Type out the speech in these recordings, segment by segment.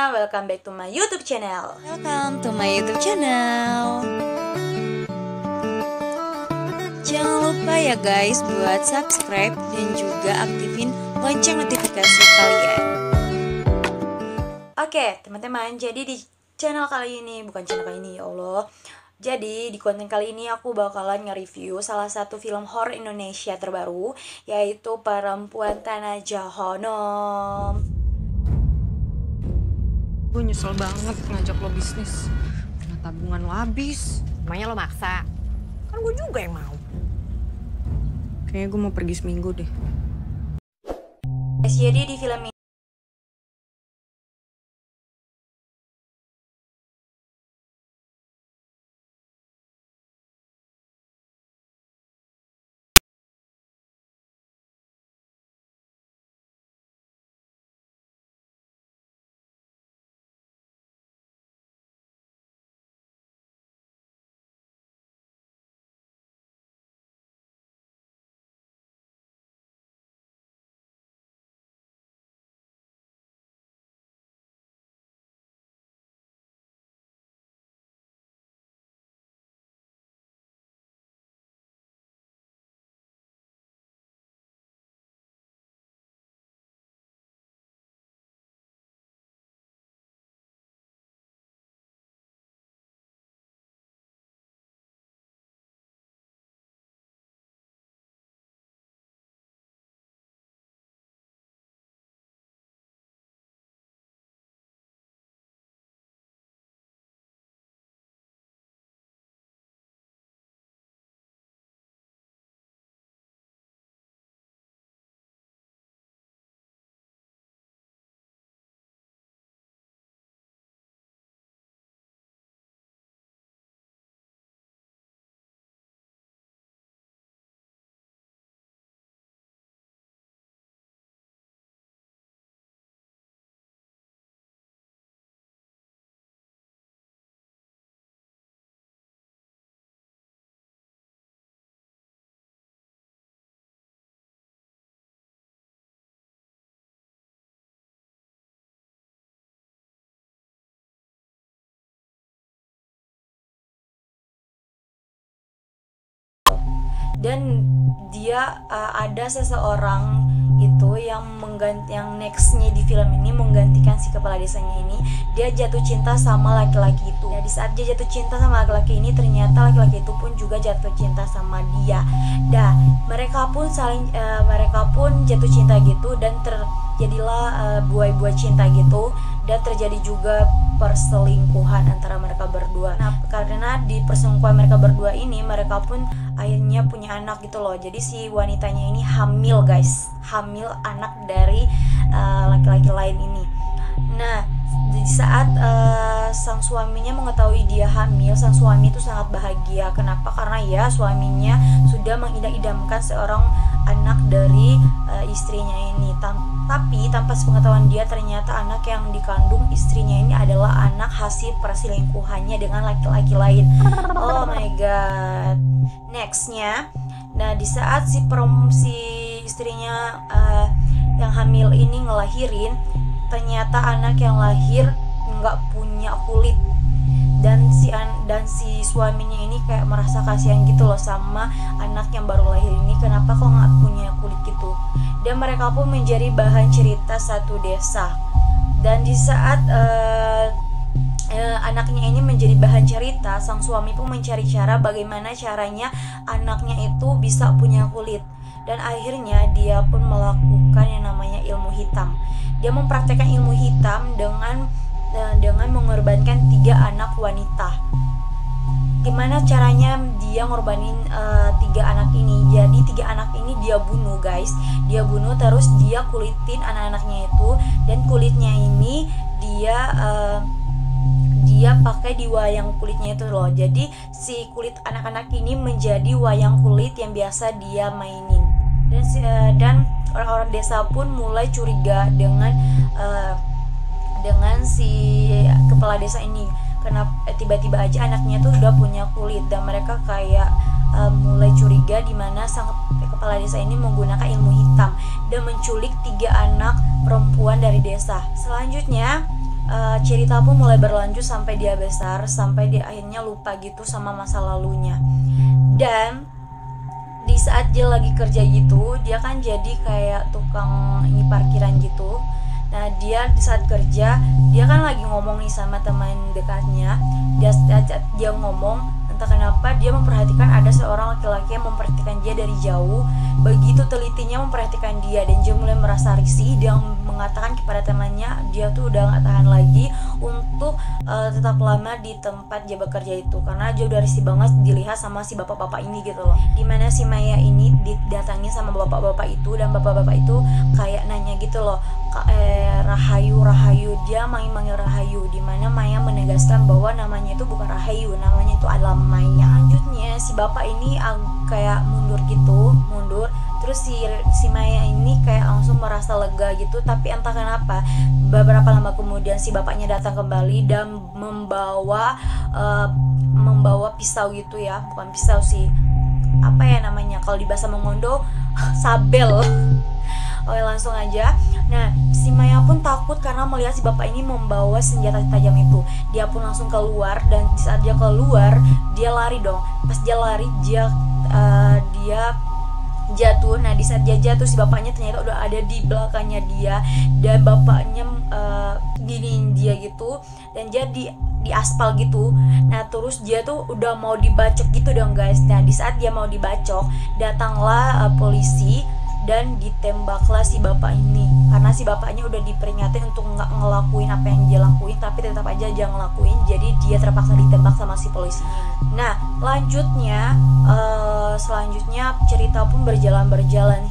semuanya, welcome back to my YouTube channel. Welcome to my YouTube channel. Jangan lupa ya guys buat subscribe dan juga aktifin lonceng notifikasi kalian. Oke teman-teman, jadi di channel kali ini, ya Allah. Jadi di konten kali ini aku bakalan nge-review salah satu film horor Indonesia terbaru, yaitu Perempuan Tanah Jahanam. Gue nyesel banget ngajak lo bisnis, karena tabungan lo habis. Emangnya lo maksa? Kan gue juga yang mau. Kayaknya gue mau pergi seminggu deh. Jadi di film ini dan dia ada seseorang itu yang nextnya di film ini menggantikan si kepala desanya ini. Dia jatuh cinta sama laki-laki itu. Ya, di saat dia jatuh cinta sama laki-laki ini, ternyata laki-laki itu pun juga jatuh cinta sama dia. Mereka pun jatuh cinta gitu, dan terjadilah buai-buai cinta gitu, dan terjadi juga perselingkuhan antara mereka berdua. Nah, karena di perselingkuhan mereka berdua ini, mereka pun akhirnya punya anak gitu loh. Jadi si wanitanya ini hamil guys, hamil anak dari laki-laki lain ini. Nah, di saat sang suaminya mengetahui dia hamil, sang suami itu sangat bahagia. Kenapa? Karena ya suaminya sudah mengidam-idamkan seorang anak dari istrinya ini. Tapi tanpa sepengetahuan dia, ternyata anak yang dikandung istrinya ini adalah anak hasil perselingkuhannya dengan laki-laki lain. Oh my god. Nextnya, nah di saat si istrinya yang hamil ini ngelahirin, ternyata anak yang lahir nggak punya kulit, dan si suaminya ini kayak merasa kasihan gitu loh sama anak yang baru lahir ini, kenapa kok nggak punya kulit gitu. Dan mereka pun menjadi bahan cerita satu desa. Dan di saat anaknya ini menjadi bahan cerita, sang suami pun mencari cara bagaimana caranya anaknya itu bisa punya kulit. Dan akhirnya dia pun melakukan yang namanya ilmu hitam. Dia mempraktekkan ilmu hitam dengan mengorbankan 3 anak wanita. Gimana caranya dia ngorbanin 3 anak ini? Jadi 3 anak ini dia bunuh guys. Dia bunuh, terus dia kulitin anak-anaknya itu, dan kulitnya ini dia pakai di wayang kulitnya itu loh. Jadi si kulit anak-anak ini menjadi wayang kulit yang biasa dia mainin. Dan orang-orang desa pun mulai curiga dengan si kepala desa ini. Kenapa tiba-tiba aja anaknya tuh udah punya kulit, dan mereka kayak mulai curiga di mana sang kepala desa ini menggunakan ilmu hitam dan menculik 3 anak perempuan dari desa. Selanjutnya cerita pun mulai berlanjut sampai dia besar, sampai dia akhirnya lupa gitu sama masa lalunya. Dan di saat dia lagi kerja gitu, dia kan jadi kayak tukang ini parkiran gitu. Nah dia di saat kerja, dia kan lagi ngomong nih sama teman dekatnya. Dia ngomong, entah kenapa dia memperhatikan ada seorang laki-laki yang memperhatikan dia dari jauh. Begitu telitinya memperhatikan dia, dan dia mulai merasa risih. Dia mengatakan kepada temannya dia tuh udah gak tahan lagi untuk tetap lama di tempat dia bekerja itu, karena dia udah risih banget dilihat sama si bapak-bapak ini gitu loh. Dimana si Maya ini didatangi sama bapak-bapak itu, dan bapak-bapak itu kayak nanya gitu loh, Rahayu, dia manggil Rahayu, dimana Maya menegaskan bahwa namanya itu bukan Rahayu, namanya itu adalah Maya. Lanjutnya si bapak ini kayak mundur, terus si Maya ini kayak langsung merasa lega gitu. Tapi entah kenapa beberapa lama kemudian si bapaknya datang kembali dan membawa pisau gitu ya, bukan pisau sih, apa ya namanya kalau di bahasa Mongondo, sabel. Oke, langsung aja. Nah, si Maya pun takut karena melihat si bapak ini membawa senjata tajam itu. Dia pun langsung keluar, dan di saat dia keluar, dia lari dong. Pas dia lari, dia jatuh. Nah, di saat dia jatuh, si bapaknya ternyata udah ada di belakangnya dia, dan bapaknya giniin dia gitu, dan dia di aspal gitu. Nah, terus dia tuh udah mau dibacok gitu dong guys. Nah, di saat dia mau dibacok, datanglah polisi dan ditembaklah si bapak ini, karena si bapaknya udah diperingatin untuk nggak ngelakuin apa yang dia lakuin, tapi tetap aja dia ngelakuin. Jadi dia terpaksa ditembak sama si polisi. Nah, selanjutnya cerita pun berjalan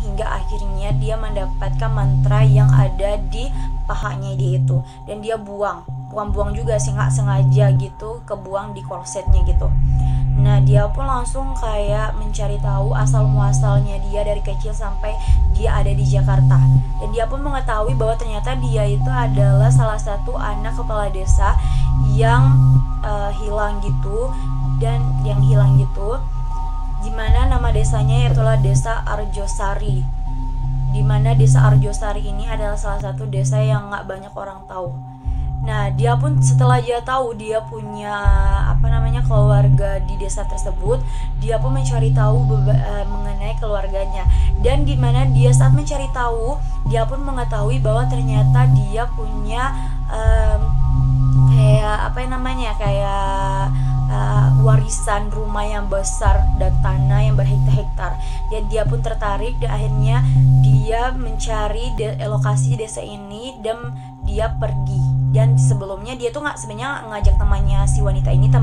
hingga akhirnya dia mendapatkan mantra yang ada di pahanya dia itu, dan dia bukan buang juga sih, nggak sengaja gitu kebuang di korsetnya gitu. Nah, dia pun langsung kayak mencari tahu asal muasalnya dia dari kecil sampai dia ada di Jakarta. Dan dia pun mengetahui bahwa ternyata dia itu adalah salah satu anak kepala desa yang hilang gitu, dimana nama desanya yaitulah Desa Arjosari. Dimana Desa Arjosari ini adalah salah satu desa yang nggak banyak orang tahu. Nah, dia pun setelah dia tahu dia punya keluarga di desa tersebut, dia pun mencari tahu mengenai keluarganya. Dan dimana dia saat mencari tahu, dia pun mengetahui bahwa ternyata dia punya warisan rumah yang besar dan tanah yang berhektar-hektar. Dan dia pun tertarik, dan akhirnya dia mencari lokasi desa ini dan dia pergi. Dan sebelumnya dia tuh sebenarnya ngajak temannya, si wanita ini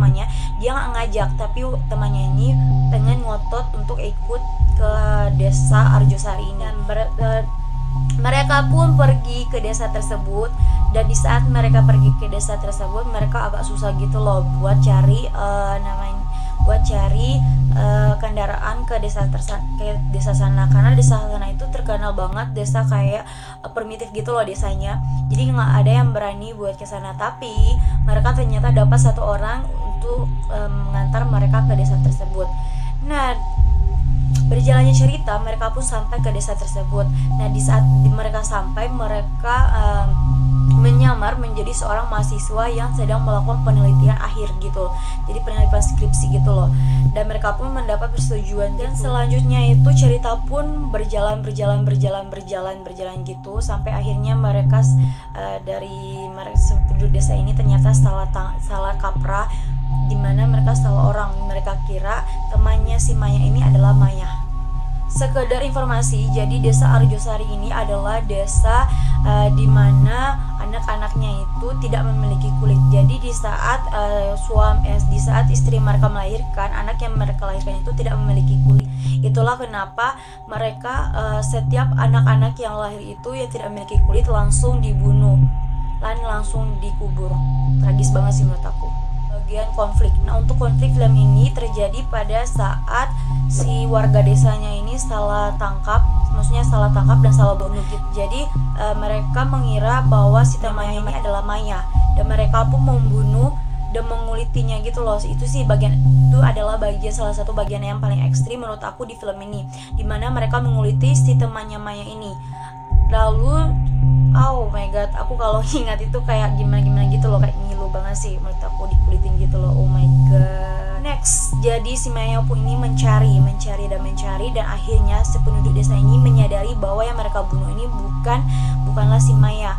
dia nggak ngajak, tapi temannya ini pengen ngotot untuk ikut ke desa Arjosari ini. Dan mereka pun pergi ke desa tersebut. Dan di saat mereka pergi ke desa tersebut, mereka agak susah gitu loh buat cari kendaraan ke desa sana, karena desa sana itu terkenal banget desa kayak primitif gitu loh desanya. Jadi nggak ada yang berani buat ke sana. Tapi mereka ternyata dapat satu orang untuk mengantar mereka ke desa tersebut. Nah, berjalannya cerita, mereka pun sampai ke desa tersebut. Nah, di saat mereka sampai, mereka menyamar menjadi seorang mahasiswa yang sedang melakukan penelitian akhir gitu, jadi penelitian skripsi gitu loh. Dan mereka pun mendapat persetujuan. Dan selanjutnya itu cerita pun berjalan gitu, sampai akhirnya mereka penduduk desa ini ternyata salah kaprah, dimana mereka salah orang. Mereka kira temannya si Maya ini adalah Maya. Sekedar informasi, jadi desa Arjosari ini adalah desa di mana anak-anaknya itu tidak memiliki kulit. Jadi di saat istri mereka melahirkan, anak yang mereka lahirkan itu tidak memiliki kulit. Itulah kenapa mereka setiap anak-anak yang lahir itu yang tidak memiliki kulit langsung dibunuh dan langsung dikubur. Tragis banget sih menurut aku. Bagian konflik. Nah, untuk konflik film ini terjadi pada saat si warga desanya ini salah tangkap dan salah bunuh gitu. Jadi mereka mengira bahwa si temannya ini adalah Maya, dan mereka pun membunuh dan mengulitinya gitu loh. Itu adalah salah satu bagian yang paling ekstrim menurut aku di film ini, dimana mereka menguliti si temannya Maya ini. Lalu Oh my god, aku kalau ingat itu kayak gimana gitu loh, kayak ngilu banget sih menurut aku, dikulitin gitu loh. Oh my god. Next, jadi si Maya pun ini mencari dan akhirnya si penduduk desa ini menyadari bahwa yang mereka bunuh ini bukanlah si Maya.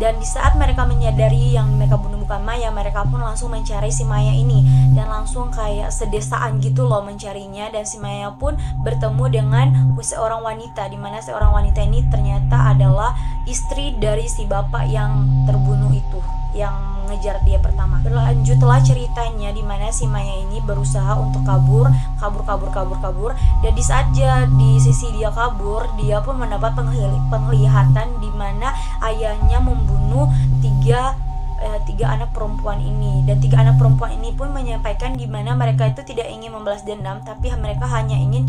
Dan di saat mereka menyadari yang mereka bunuh bukan Maya, mereka pun langsung mencari si Maya ini dan langsung kayak sedesaan gitu loh mencarinya. Dan si Maya pun bertemu dengan seorang wanita, di mana seorang wanita ini ternyata adalah istri dari si bapak yang terbunuh itu, yang mengejar dia pertama. Berlanjutlah ceritanya di mana si Maya ini berusaha untuk kabur. Dan di saat di sisi dia kabur, dia pun mendapat penglihatan di mana ayahnya membunuh tiga anak perempuan ini. Dan tiga anak perempuan ini pun menyampaikan di mana mereka itu tidak ingin membalas dendam, tapi mereka hanya ingin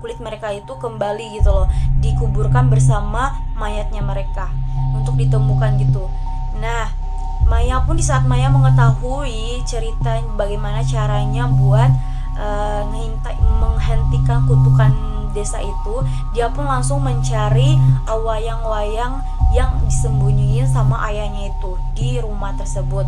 kulit mereka itu kembali gitu loh, dikuburkan bersama mayatnya mereka untuk ditemukan gitu. Nah, Maya pun di saat Maya mengetahui cerita bagaimana caranya buat menghentikan kutukan desa itu, dia pun langsung mencari wayang-wayang yang disembunyiin sama ayahnya itu di rumah tersebut.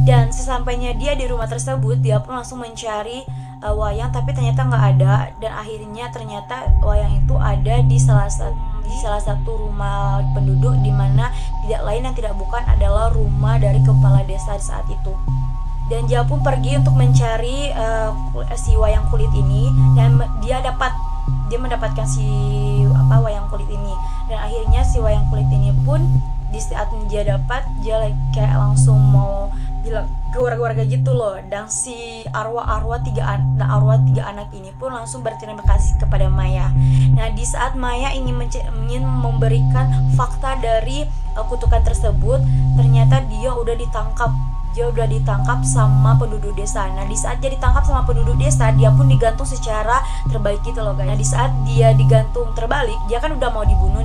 Dan sesampainya dia di rumah tersebut, dia pun langsung mencari wayang, tapi ternyata nggak ada. Dan akhirnya ternyata wayang itu ada di salah satu rumah penduduk, di mana tidak lain dan tidak bukan adalah rumah dari kepala desa saat itu. Dan dia pun pergi untuk mencari si wayang kulit ini, dan dia mendapatkan si wayang kulit ini. Dan akhirnya si wayang kulit ini pun di saat dia dapat, dia kayak langsung mau bilang ke warga-warga gitu loh. Dan si arwah tiga anak ini pun langsung berterima kasih kepada Maya. Nah, di saat Maya ingin memberikan fakta dari kutukan tersebut, ternyata dia udah ditangkap sama penduduk desa. Nah, di saat dia ditangkap sama penduduk desa, dia pun digantung secara terbalik gitu loh guys. Nah, di saat dia digantung terbalik, dia kan udah mau dibunuh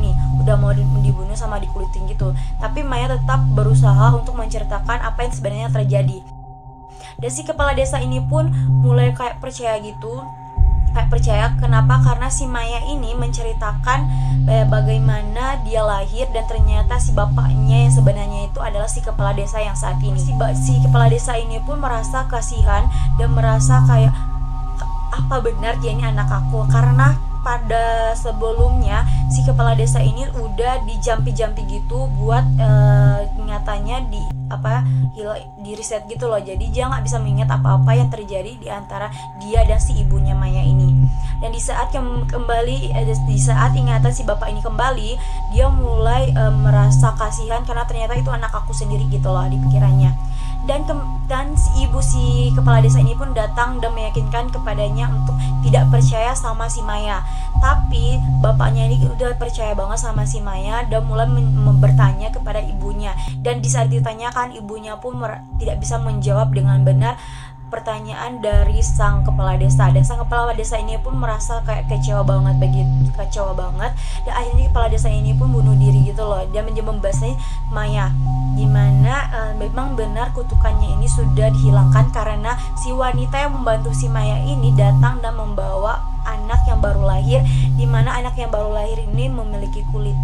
sama dikulitin gitu. Tapi Maya tetap berusaha untuk menceritakan apa yang sebenarnya terjadi. Dan si kepala desa ini pun mulai kayak percaya kenapa? Karena si Maya ini menceritakan bagaimana dia lahir, dan ternyata si bapaknya yang sebenarnya itu adalah si kepala desa yang saat ini. Si kepala desa ini pun merasa kasihan dan merasa kayak, apa benar dia ini anak aku? Karena pada sebelumnya si kepala desa ini udah dijampi-jampi gitu buat ingatannya di reset gitu loh. Jadi dia nggak bisa mengingat apa-apa yang terjadi di antara dia dan si ibunya Maya ini. Dan di saat ingatan si bapak ini kembali, dia mulai merasa kasihan karena ternyata itu anak aku sendiri gitu loh di pikirannya. Dan si kepala desa ini pun datang dan meyakinkan kepadanya untuk tidak percaya sama si Maya. Tapi bapaknya ini udah percaya banget sama si Maya dan mulai bertanya kepada ibunya. Dan di saat ditanyakan, ibunya pun tidak bisa menjawab dengan benar pertanyaan dari sang kepala desa. Dan sang kepala desa ini pun merasa kayak kecewa banget. Dan akhirnya kepala desa ini pun bunuh diri gitu loh. Dia membasahi Maya, dimana memang benar kutukannya ini sudah dihilangkan karena si wanita yang membantu si Maya ini datang dan membawa anak yang baru lahir, dimana anak yang baru lahir ini memiliki kulit.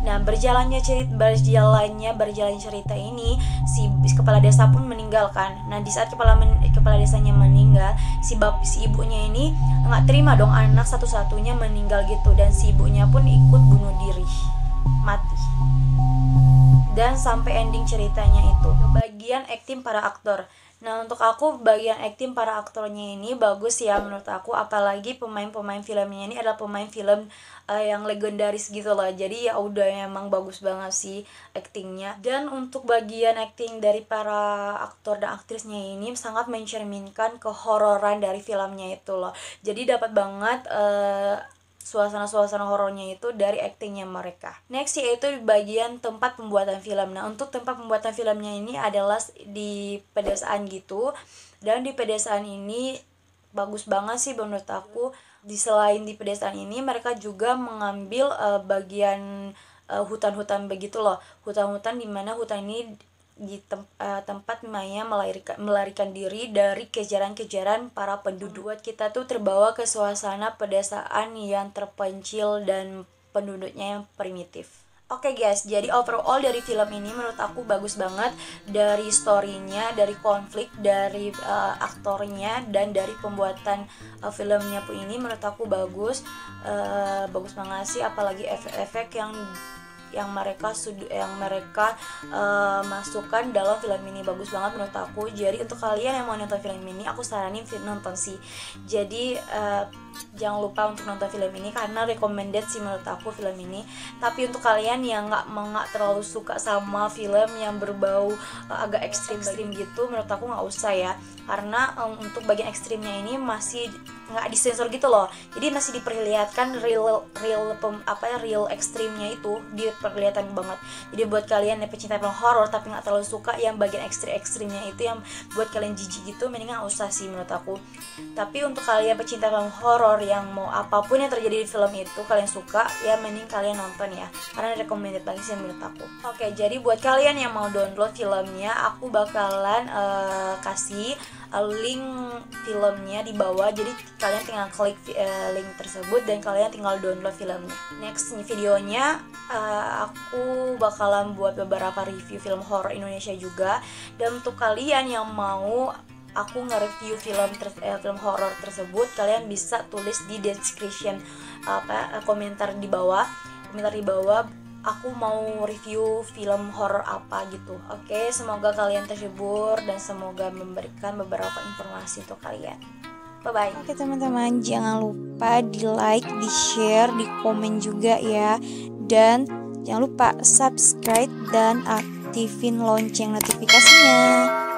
Nah, berjalannya cerita ini, si kepala desa pun meninggalkan. Nah, di saat kepala desanya meninggal, si ibunya ini nggak terima dong anak satu-satunya meninggal gitu, dan si ibunya pun ikut bunuh diri, mati. Dan sampai ending ceritanya itu. Bagian akting para aktor. Nah, untuk aku bagian akting para aktornya ini bagus ya menurut aku, apalagi pemain-pemain filmnya ini adalah pemain film yang legendaris gitu loh. Jadi ya udah emang bagus banget sih aktingnya. Dan untuk bagian akting dari para aktor dan aktrisnya ini sangat mencerminkan kehororan dari filmnya itu loh. Jadi dapat banget suasana-suasana horornya itu dari aktingnya mereka. Next yaitu bagian tempat pembuatan film. Nah, untuk tempat pembuatan filmnya ini adalah di pedesaan gitu. Dan di pedesaan ini bagus banget sih menurut aku. Selain di pedesaan ini, mereka juga mengambil bagian hutan-hutan begitu loh. Hutan-hutan dimana hutan ini di tempat Maya melarikan diri dari kejaran-kejaran para penduduk. Buat kita tuh terbawa ke suasana pedesaan yang terpencil dan penduduknya yang primitif. Oke guys, jadi overall dari film ini menurut aku bagus banget. Dari storynya, dari konflik, dari aktornya, dan dari pembuatan filmnya pun ini menurut aku bagus. Bagus banget sih, apalagi efek-efek yang mereka masukkan dalam film ini bagus banget menurut aku. Jadi untuk kalian yang mau nonton film ini, aku saranin nonton sih. Jadi jangan lupa untuk nonton film ini karena recommended sih menurut aku film ini. Tapi untuk kalian yang nggak terlalu suka sama film yang berbau agak ekstrim gitu, menurut aku nggak usah ya, karena untuk bagian ekstrimnya ini masih nggak disensor gitu loh, jadi masih diperlihatkan real ekstrimnya itu diperlihatkan banget. Jadi buat kalian yang pecinta film horor tapi nggak terlalu suka yang bagian ekstrimnya itu yang buat kalian jijik gitu, mendingan nggak usah sih menurut aku. Tapi untuk kalian pecinta film horor yang mau apapun yang terjadi di film itu kalian suka, ya mending kalian nonton ya, karena recommended banget sih menurut aku. Oke, jadi buat kalian yang mau download filmnya, aku bakalan kasih link filmnya di bawah. Jadi kalian tinggal klik link tersebut dan kalian tinggal download filmnya. Next videonya aku bakalan buat beberapa review film horor Indonesia juga. Dan untuk kalian yang mau aku nge-review film horor tersebut, kalian bisa tulis di description komentar di bawah aku mau review film horor apa gitu. Oke, semoga kalian terhibur dan semoga memberikan beberapa informasi untuk kalian. Bye-bye. Oke teman-teman, jangan lupa di like, di share, di komen juga ya. Dan jangan lupa subscribe dan aktifin lonceng notifikasinya.